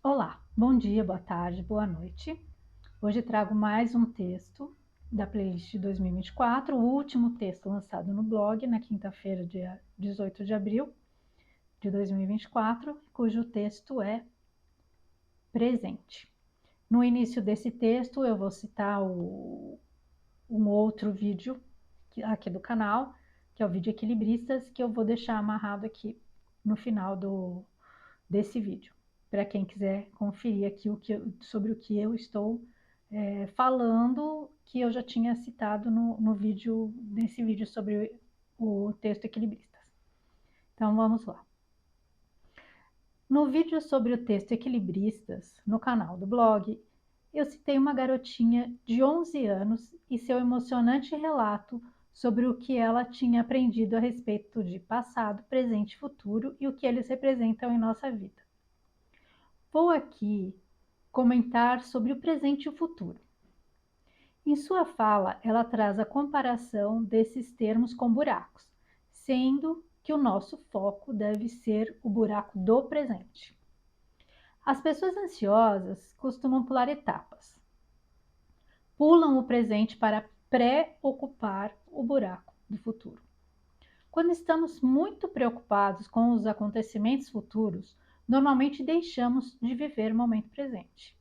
Olá, bom dia, boa tarde, boa noite. Hoje trago mais um texto da playlist de 2024, o último texto lançado no blog na quinta-feira, dia 18 de abril de 2024, cujo texto é Presente. No início desse texto eu vou citar um outro vídeo aqui do canal, que é o vídeo Equilibristas, que eu vou deixar amarrado aqui no final desse vídeo, para quem quiser conferir aqui sobre o que eu estou falando, que eu já tinha citado nesse vídeo sobre o texto Equilibristas. Então vamos lá. No vídeo sobre o texto Equilibristas, no canal do blog, eu citei uma garotinha de 11 anos e seu emocionante relato sobre o que ela tinha aprendido a respeito de passado, presente e futuro e o que eles representam em nossa vida. Vou aqui comentar sobre o presente e o futuro. Em sua fala, ela traz a comparação desses termos com buracos, sendo que o nosso foco deve ser o buraco do presente. As pessoas ansiosas costumam pular etapas. Pulam o presente para pré-ocupar o buraco do futuro. Quando estamos muito preocupados com os acontecimentos futuros, normalmente deixamos de viver o momento presente.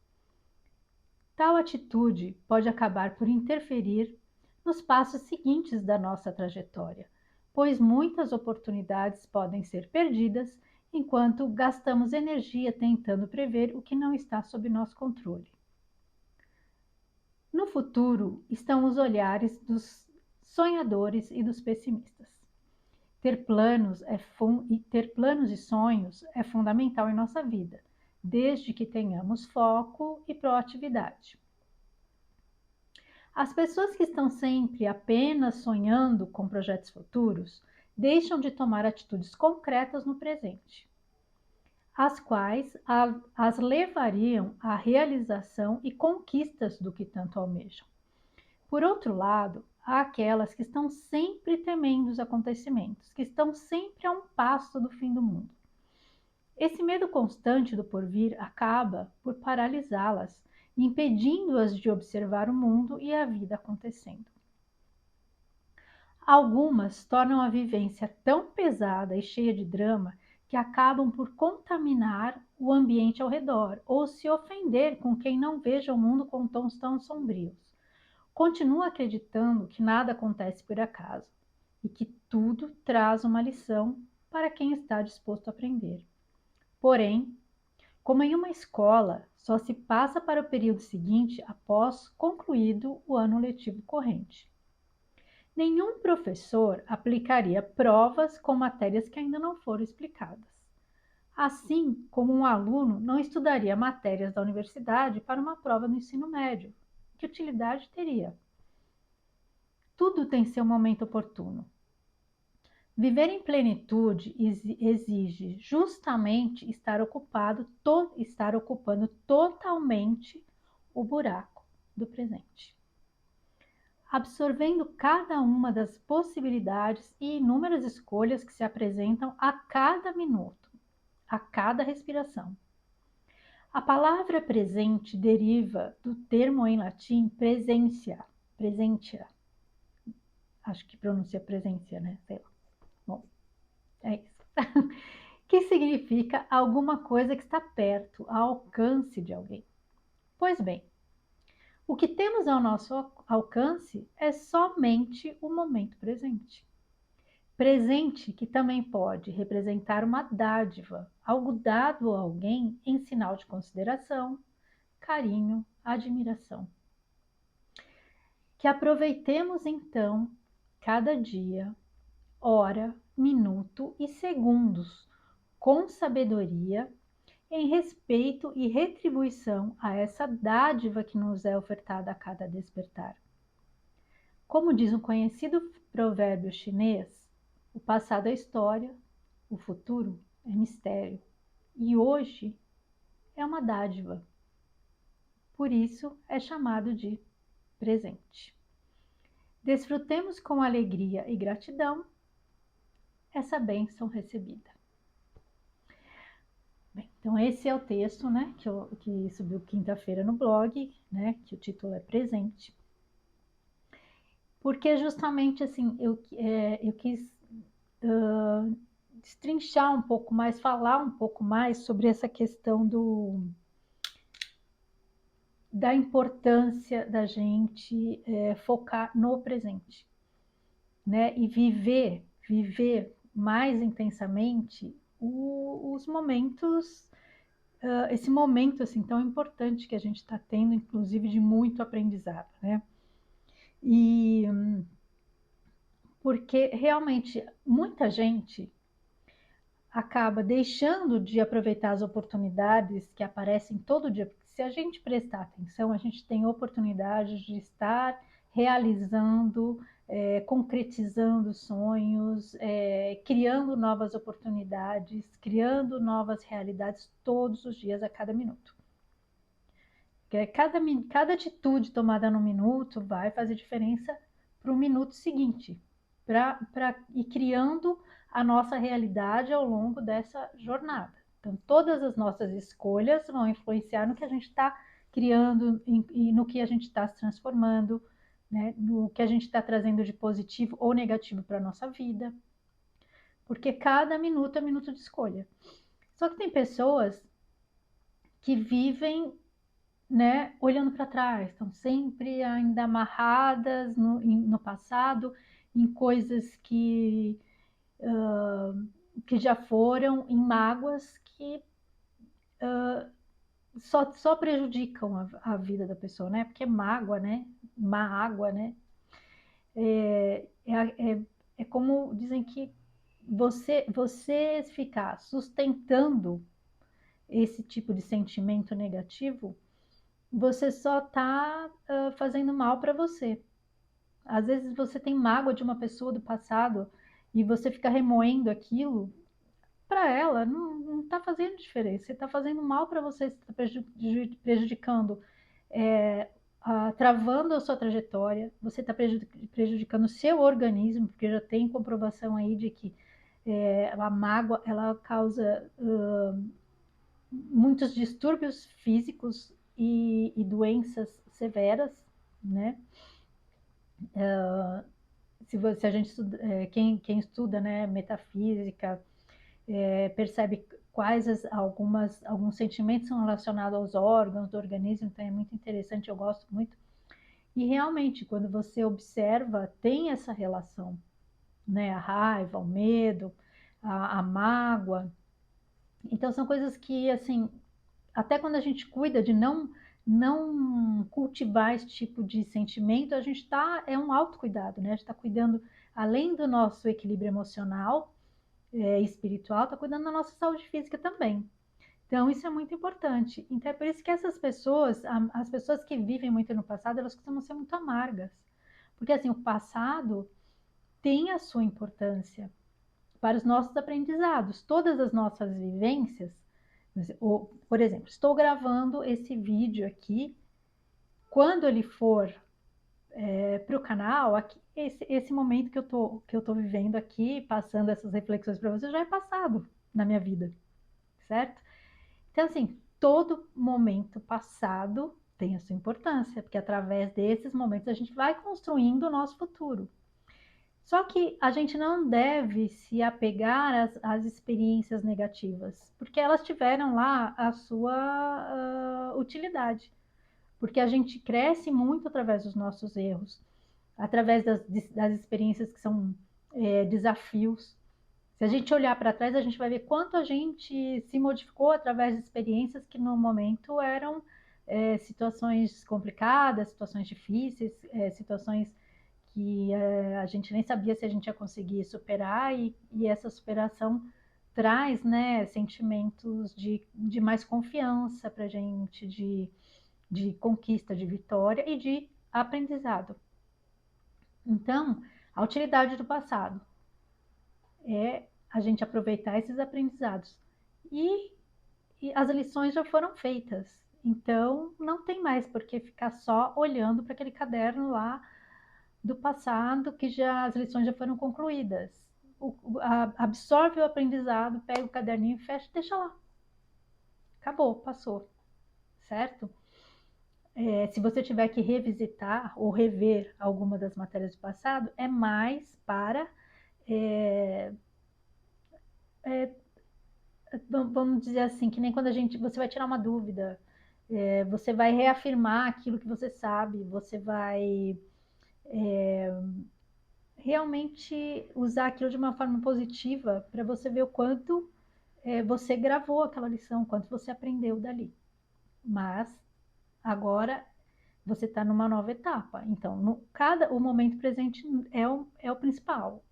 Tal atitude pode acabar por interferir nos passos seguintes da nossa trajetória, pois muitas oportunidades podem ser perdidas enquanto gastamos energia tentando prever o que não está sob nosso controle. No futuro estão os olhares dos sonhadores e dos pessimistas. Ter planos e sonhos é fundamental em nossa vida, desde que tenhamos foco e proatividade. As pessoas que estão sempre apenas sonhando com projetos futuros deixam de tomar atitudes concretas no presente, as quais as levariam à realização e conquistas do que tanto almejam. Por outro lado, há aquelas que estão sempre temendo os acontecimentos, que estão sempre a um passo do fim do mundo. Esse medo constante do porvir acaba por paralisá-las, impedindo-as de observar o mundo e a vida acontecendo. Algumas tornam a vivência tão pesada e cheia de drama que acabam por contaminar o ambiente ao redor ou se ofender com quem não veja o mundo com tons tão sombrios. Continua acreditando que nada acontece por acaso e que tudo traz uma lição para quem está disposto a aprender. Porém, como em uma escola, só se passa para o período seguinte após concluído o ano letivo corrente. Nenhum professor aplicaria provas com matérias que ainda não foram explicadas. Assim como um aluno não estudaria matérias da universidade para uma prova do ensino médio. Que utilidade teria? Tudo tem seu momento oportuno. Viver em plenitude exige justamente estar ocupando totalmente o buraco do presente, absorvendo cada uma das possibilidades e inúmeras escolhas que se apresentam a cada minuto, a cada respiração. A palavra presente deriva do termo em latim presentia, acho que pronuncia presença, né? Sei lá. Bom, é isso. Que significa alguma coisa que está perto, ao alcance de alguém. Pois bem, o que temos ao nosso alcance é somente o momento presente. Presente que também pode representar uma dádiva, algo dado a alguém em sinal de consideração, carinho, admiração. Que aproveitemos então cada dia, hora, minuto e segundos com sabedoria, em respeito e retribuição a essa dádiva que nos é ofertada a cada despertar. Como diz um conhecido provérbio chinês, o passado é história, o futuro é mistério, e hoje é uma dádiva. Por isso é chamado de presente. Desfrutemos com alegria e gratidão essa bênção recebida. Bem, Então, esse é o texto, né, que subiu quinta-feira no blog, né, que o título é Presente. Porque justamente, assim, eu quis destrinchar um pouco mais, falar um pouco mais sobre essa questão da importância da gente focar no presente, né, e viver mais intensamente os momentos, esse momento assim tão importante que a gente está tendo, inclusive de muito aprendizado, né? E porque realmente muita gente acaba deixando de aproveitar as oportunidades que aparecem todo dia, porque se a gente prestar atenção, a gente tem oportunidade de estar realizando, concretizando sonhos, criando novas oportunidades, criando novas realidades todos os dias, a cada minuto. Cada atitude tomada no minuto vai fazer diferença para o minuto seguinte, para ir criando a nossa realidade ao longo dessa jornada. Então, todas as nossas escolhas vão influenciar no que a gente está criando e no que a gente está se transformando, né? No que a gente está trazendo de positivo ou negativo para a nossa vida. Porque cada minuto é minuto de escolha. Só que tem pessoas que vivem, né, olhando para trás, estão sempre ainda amarradas no passado, em coisas que já foram, em mágoas que só prejudicam a vida da pessoa, né? Porque mágoa, né? Má água, né? É como dizem que você ficar sustentando esse tipo de sentimento negativo, você só está fazendo mal para você. Às vezes você tem mágoa de uma pessoa do passado e você fica remoendo aquilo, para ela não está fazendo diferença. Você está fazendo mal para você, você está prejudicando, travando a sua trajetória, você está prejudicando o seu organismo, porque já tem comprovação aí de que a mágoa ela causa muitos distúrbios físicos e doenças severas, né? Se a gente estuda, quem estuda, né, metafísica, percebe quais alguns sentimentos são relacionados aos órgãos do organismo, então é muito interessante, eu gosto muito. E realmente, quando você observa, tem essa relação, né? A raiva, o medo, a mágoa. Então são coisas que, assim, até quando a gente cuida de não cultivar esse tipo de sentimento, a gente é um autocuidado, né? A gente está cuidando, além do nosso equilíbrio emocional, espiritual, está cuidando da nossa saúde física também. Então, isso é muito importante. Então, é por isso que essas pessoas, as pessoas que vivem muito no passado, elas costumam ser muito amargas. Porque, assim, o passado tem a sua importância para os nossos aprendizados. Todas as nossas vivências, por exemplo, estou gravando esse vídeo aqui, quando ele for para o canal, aqui, esse momento que eu tô vivendo aqui, passando essas reflexões para vocês, já é passado na minha vida, certo? Então, assim, todo momento passado tem a sua importância, porque através desses momentos a gente vai construindo o nosso futuro. Só que a gente não deve se apegar às experiências negativas, porque elas tiveram lá a sua utilidade. Porque a gente cresce muito através dos nossos erros, através das experiências que são desafios. Se a gente olhar para trás, a gente vai ver quanto a gente se modificou através de experiências que no momento eram situações complicadas, situações difíceis, situações que a gente nem sabia se a gente ia conseguir superar, e essa superação traz, né, sentimentos de mais confiança para a gente, de conquista, de vitória e de aprendizado. Então, a utilidade do passado é a gente aproveitar esses aprendizados. E as lições já foram feitas. Então, não tem mais por que ficar só olhando para aquele caderno lá do passado, que as lições já foram concluídas. Absorve o aprendizado, pega o caderninho, fecha e deixa lá. acabou, passou, certo? Se você tiver que revisitar ou rever alguma das matérias do passado, é mais para, é, é, vamos dizer assim, que nem quando você vai tirar uma dúvida, você vai reafirmar aquilo que você sabe, você vai realmente usar aquilo de uma forma positiva para você ver o quanto você gravou aquela lição, o quanto você aprendeu dali. Mas agora você está numa nova etapa. Então, o momento presente é o principal,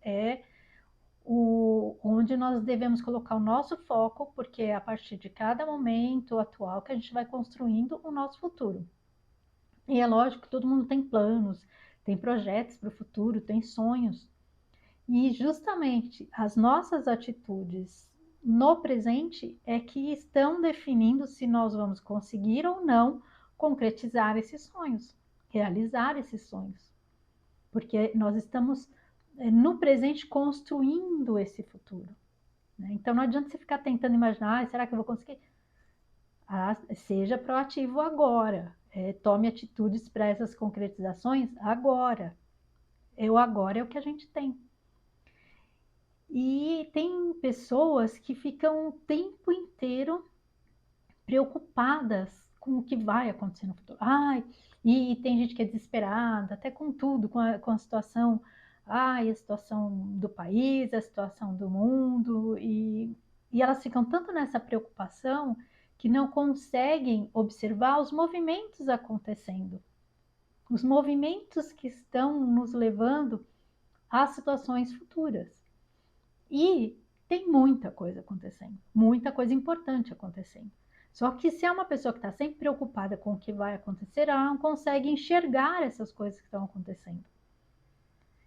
onde nós devemos colocar o nosso foco, porque é a partir de cada momento atual que a gente vai construindo o nosso futuro. E é lógico que todo mundo tem planos, tem projetos para o futuro, tem sonhos. E justamente as nossas atitudes no presente é que estão definindo se nós vamos conseguir ou não concretizar esses sonhos, realizar esses sonhos. Porque nós estamos no presente construindo esse futuro. Né? Então não adianta você ficar tentando imaginar, será que eu vou conseguir? Seja proativo agora, tome atitudes para essas concretizações agora. O agora é o que a gente tem. E tem pessoas que ficam o tempo inteiro preocupadas com o que vai acontecer no futuro. Ai, e tem gente que é desesperada, até com tudo, com a situação, a situação do país, a situação do mundo, e elas ficam tanto nessa preocupação que não conseguem observar os movimentos acontecendo, os movimentos que estão nos levando às situações futuras. E tem muita coisa acontecendo, muita coisa importante acontecendo. Só que se é uma pessoa que está sempre preocupada com o que vai acontecer, ela não consegue enxergar essas coisas que estão acontecendo.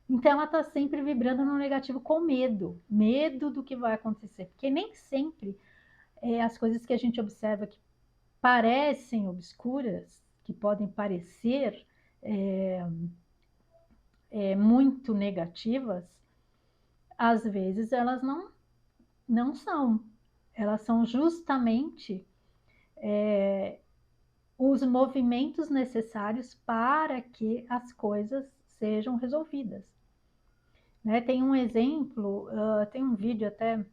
Então ela está sempre vibrando no negativo com medo, medo do que vai acontecer. Porque nem sempre as coisas que a gente observa que parecem obscuras, que podem parecer muito negativas, às vezes elas não são. Elas são justamente os movimentos necessários para que as coisas sejam resolvidas. Né? Tem um exemplo, tem um vídeo até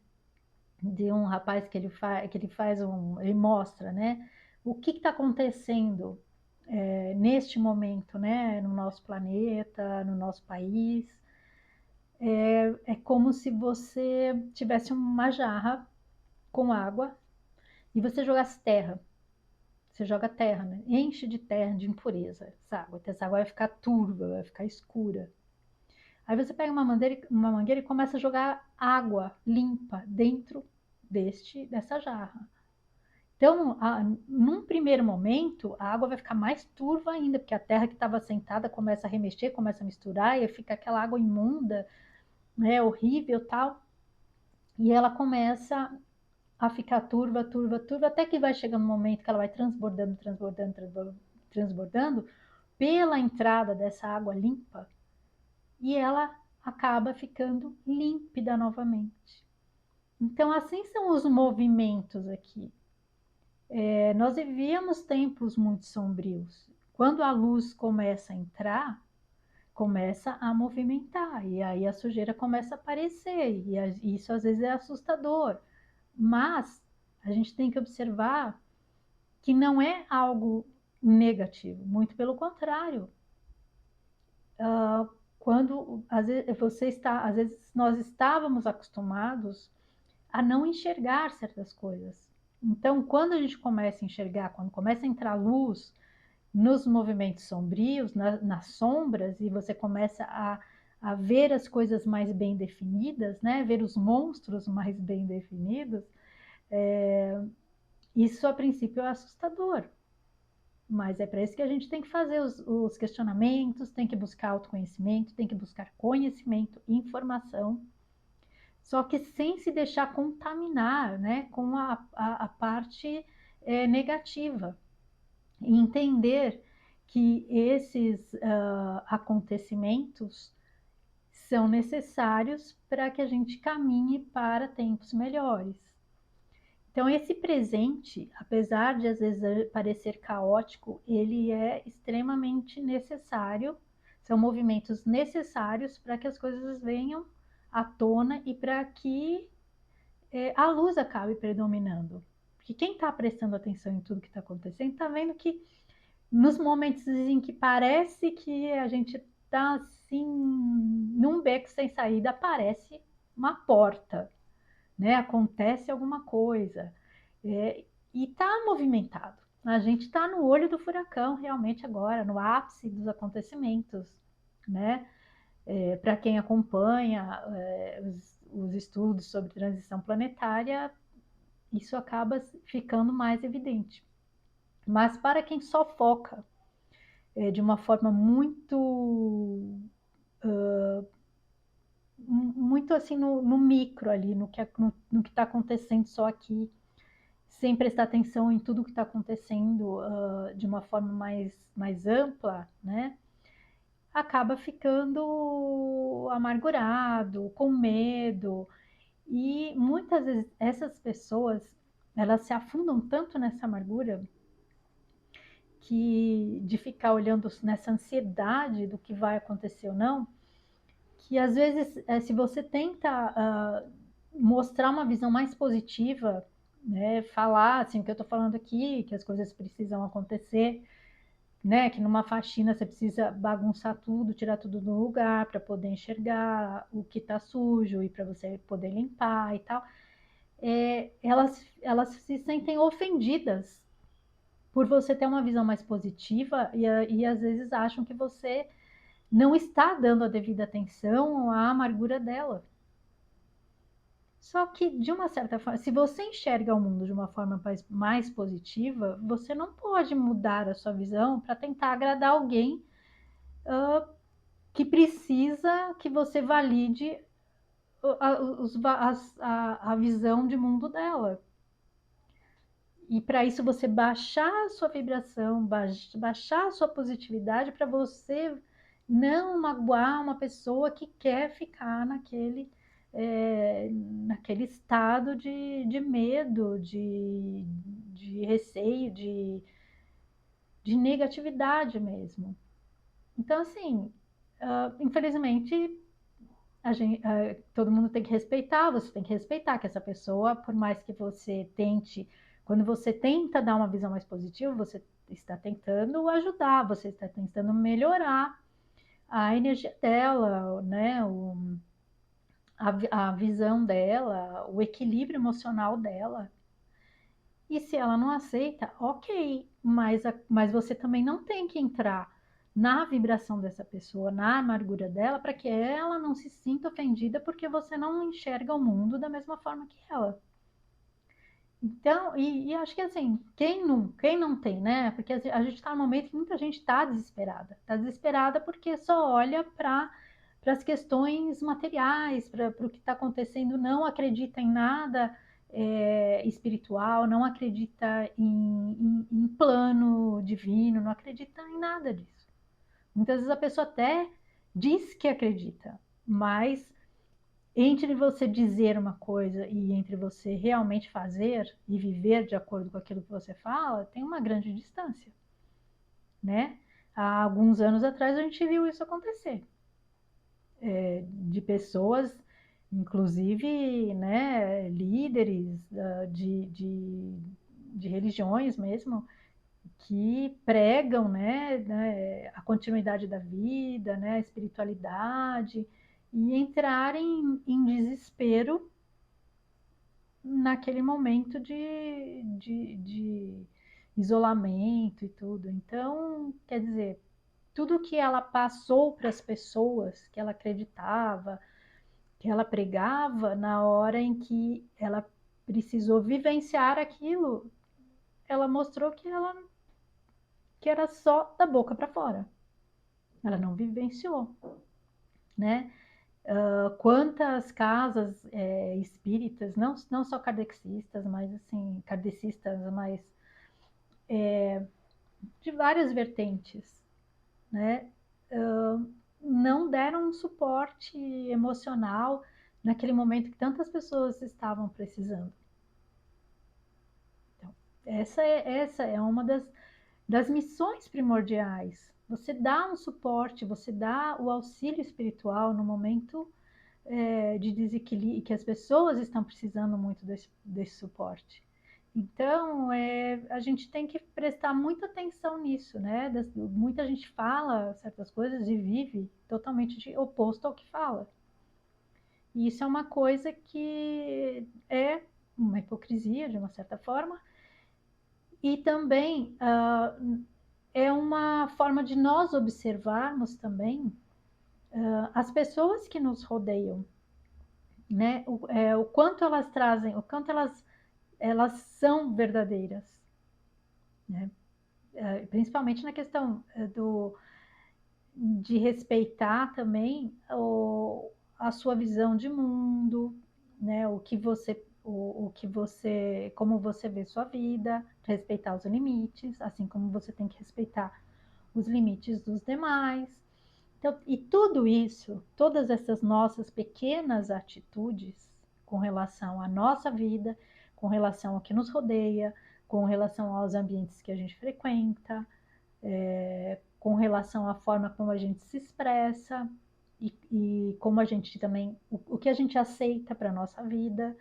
de um rapaz que ele mostra, né, o que está acontecendo neste momento, né, no nosso planeta, no nosso país. É como se você tivesse uma jarra com água e você jogasse terra. Você joga terra, né? Enche de terra, de impureza, essa água vai ficar turva, vai ficar escura. Aí você pega uma mangueira e começa a jogar água limpa dentro dessa jarra. Então, num primeiro momento, a água vai ficar mais turva ainda, porque a terra que estava sentada começa a remexer, começa a misturar, e fica aquela água imunda, né, horrível tal. E ela começa a ficar turva, turva, turva, até que vai chegando um momento que ela vai transbordando, transbordando, transbordando, transbordando pela entrada dessa água limpa, e ela acaba ficando límpida novamente. Então, assim são os movimentos aqui. Nós vivíamos tempos muito sombrios. Quando a luz começa a entrar, começa a movimentar, e aí a sujeira começa a aparecer, e isso às vezes é assustador. Mas a gente tem que observar que não é algo negativo, muito pelo contrário. Quando às vezes nós estávamos acostumados a não enxergar certas coisas. Então, quando a gente começa a enxergar, quando começa a entrar luz nos movimentos sombrios, nas sombras, e você começa a ver as coisas mais bem definidas, né? Ver os monstros mais bem definidos, isso a princípio é assustador. Mas é para isso que a gente tem que fazer os questionamentos, tem que buscar autoconhecimento, tem que buscar conhecimento, informação, só que sem se deixar contaminar, né, com a parte negativa. E entender que esses acontecimentos são necessários para que a gente caminhe para tempos melhores. Então, esse presente, apesar de às vezes parecer caótico, ele é extremamente necessário, são movimentos necessários para que as coisas venham à tona e para que a luz acabe predominando. Porque quem está prestando atenção em tudo que está acontecendo, está vendo que nos momentos em que parece que a gente está assim, num beco sem saída, aparece uma porta, né? Acontece alguma coisa, e está movimentado. A gente está no olho do furacão realmente agora, no ápice dos acontecimentos, né? Para quem acompanha os estudos sobre transição planetária, isso acaba ficando mais evidente. Mas para quem só foca de uma forma muito assim no micro ali, no que está acontecendo só aqui, sem prestar atenção em tudo que está acontecendo de uma forma mais ampla, né? Acaba ficando amargurado, com medo, e muitas vezes essas pessoas elas se afundam tanto nessa amargura que de ficar olhando nessa ansiedade do que vai acontecer ou não, que às vezes se você tenta mostrar uma visão mais positiva, né, falar assim o que eu estou falando aqui, que as coisas precisam acontecer, né, que numa faxina você precisa bagunçar tudo, tirar tudo do lugar para poder enxergar o que está sujo e para você poder limpar e tal, elas se sentem ofendidas por você ter uma visão mais positiva e às vezes acham que você não está dando a devida atenção à amargura dela. Só que, de uma certa forma, se você enxerga o mundo de uma forma mais positiva, você não pode mudar a sua visão para tentar agradar alguém que precisa que você valide a visão de mundo dela. E para isso você baixar a sua vibração, baixar a sua positividade para você não magoar uma pessoa que quer ficar naquele estado de medo, de receio, de negatividade mesmo. Então, assim, infelizmente, todo mundo tem que respeitar, você tem que respeitar que essa pessoa, por mais que você tente, quando você tenta dar uma visão mais positiva, você está tentando ajudar, você está tentando melhorar a energia dela, né? A visão dela, o equilíbrio emocional dela. E se ela não aceita, ok, mas você também não tem que entrar na vibração dessa pessoa, na amargura dela, para que ela não se sinta ofendida porque você não enxerga o mundo da mesma forma que ela. Então, e acho que assim, quem não tem, né? Porque a gente está num momento que muita gente está desesperada. Está desesperada porque só olha para as questões materiais, para o que está acontecendo, não acredita em nada espiritual, não acredita em plano divino, não acredita em nada disso. Muitas vezes a pessoa até diz que acredita, mas entre você dizer uma coisa e entre você realmente fazer e viver de acordo com aquilo que você fala, tem uma grande distância, né? Há alguns anos atrás a gente viu isso acontecer, de pessoas, inclusive, né, líderes de religiões mesmo, que pregam, né, a continuidade da vida, né, a espiritualidade, e entrarem em desespero naquele momento de isolamento e tudo. Então, quer dizer, tudo que ela passou para as pessoas que ela acreditava, que ela pregava, na hora em que ela precisou vivenciar aquilo, ela mostrou que era só da boca para fora. Ela não vivenciou, né? Quantas casas espíritas, não só kardecistas, mas assim, kardecistas, mas de várias vertentes, né? Não deram um suporte emocional naquele momento que tantas pessoas estavam precisando. Essa é uma das missões primordiais. Você dá um suporte, você dá o auxílio espiritual no momento de desequilíbrio, que as pessoas estão precisando muito desse suporte. Então, a gente tem que prestar muita atenção nisso, né? Muita gente fala certas coisas e vive totalmente oposto ao que fala. E isso é uma coisa que é uma hipocrisia, de uma certa forma, e também é uma forma de nós observarmos também as pessoas que nos rodeiam, né? O quanto elas trazem, o quanto elas são verdadeiras, né? Principalmente na questão de respeitar também a sua visão de mundo, né? Como você vê sua vida, respeitar os limites, assim como você tem que respeitar os limites dos demais. Então, e tudo isso, todas essas nossas pequenas atitudes com relação à nossa vida, com relação ao que nos rodeia, com relação aos ambientes que a gente frequenta, com relação à forma como a gente se expressa e como a gente também, o que a gente aceita para a nossa vida,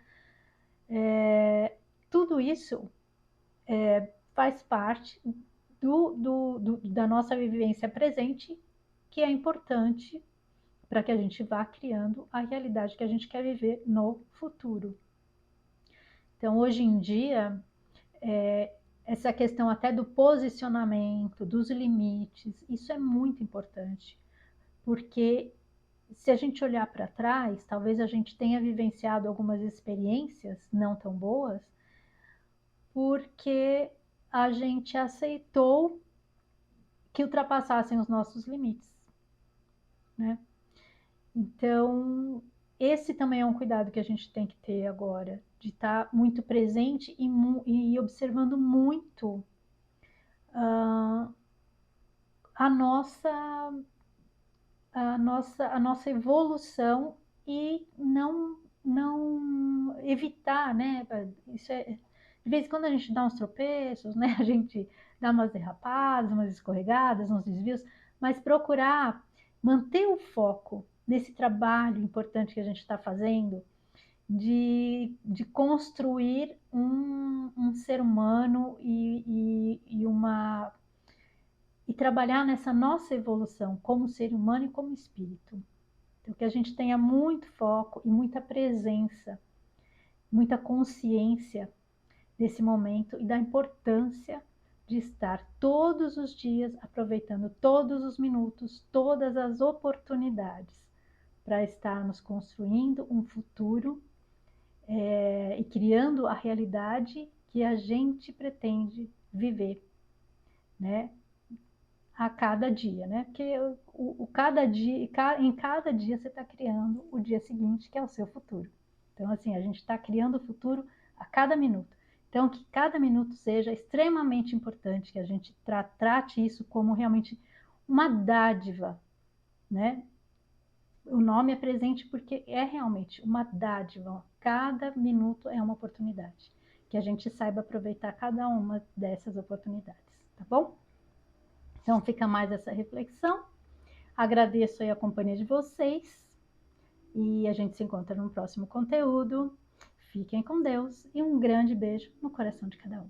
tudo isso faz parte da nossa vivência presente, que é importante para que a gente vá criando a realidade que a gente quer viver no futuro. Então, hoje em dia, essa questão até do posicionamento, dos limites, isso é muito importante, porque se a gente olhar para trás, talvez a gente tenha vivenciado algumas experiências não tão boas, porque a gente aceitou que ultrapassassem os nossos limites, né? Então, esse também é um cuidado que a gente tem que ter agora, de estar muito presente e observando muito a nossa, a nossa evolução e não evitar, né? Isso de vez em quando a gente dá uns tropeços, né? A gente dá umas derrapadas, umas escorregadas, uns desvios, mas procurar manter o foco nesse trabalho importante que a gente está fazendo de construir um ser humano e trabalhar nessa nossa evolução como ser humano e como espírito. Então, que a gente tenha muito foco e muita presença, muita consciência desse momento e da importância de estar todos os dias aproveitando todos os minutos, todas as oportunidades para estarmos construindo um futuro e criando a realidade que a gente pretende viver, né? A cada dia, né? Porque cada dia, em cada dia você está criando o dia seguinte, que é o seu futuro. Então, assim, a gente está criando o futuro a cada minuto. Então, que cada minuto seja extremamente importante, que a gente trate isso como realmente uma dádiva, né? O nome é presente porque é realmente uma dádiva. Cada minuto é uma oportunidade. Que a gente saiba aproveitar cada uma dessas oportunidades, tá bom? Então fica mais essa reflexão. Agradeço aí a companhia de vocês e a gente se encontra no próximo conteúdo. Fiquem com Deus e um grande beijo no coração de cada um.